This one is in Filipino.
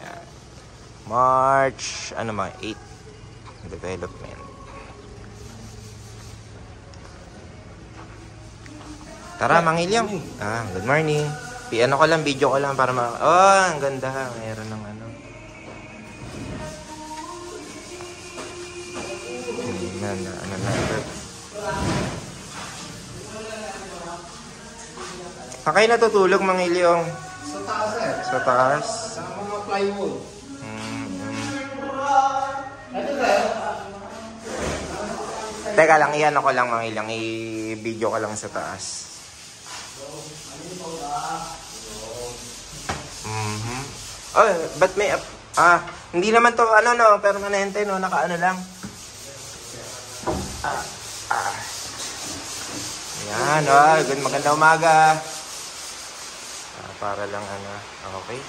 Yan. March, ano ba, 8. Development. Tara, Mangilyong. Good morning. Ano ko lang, video ko lang para ang ganda. Mayroon ng ano. Saan kayo natutulog, Mangilyong? Sa taas eh. Sa taas? Sa mga plywood. Ano ba? Teka lang, iyan ako lang, Mangilyong. I-video ko lang sa taas. Oh, ba't may hindi naman to permanente, no, nakaano lang. Yan, good, magandang umaga. Para lang okay.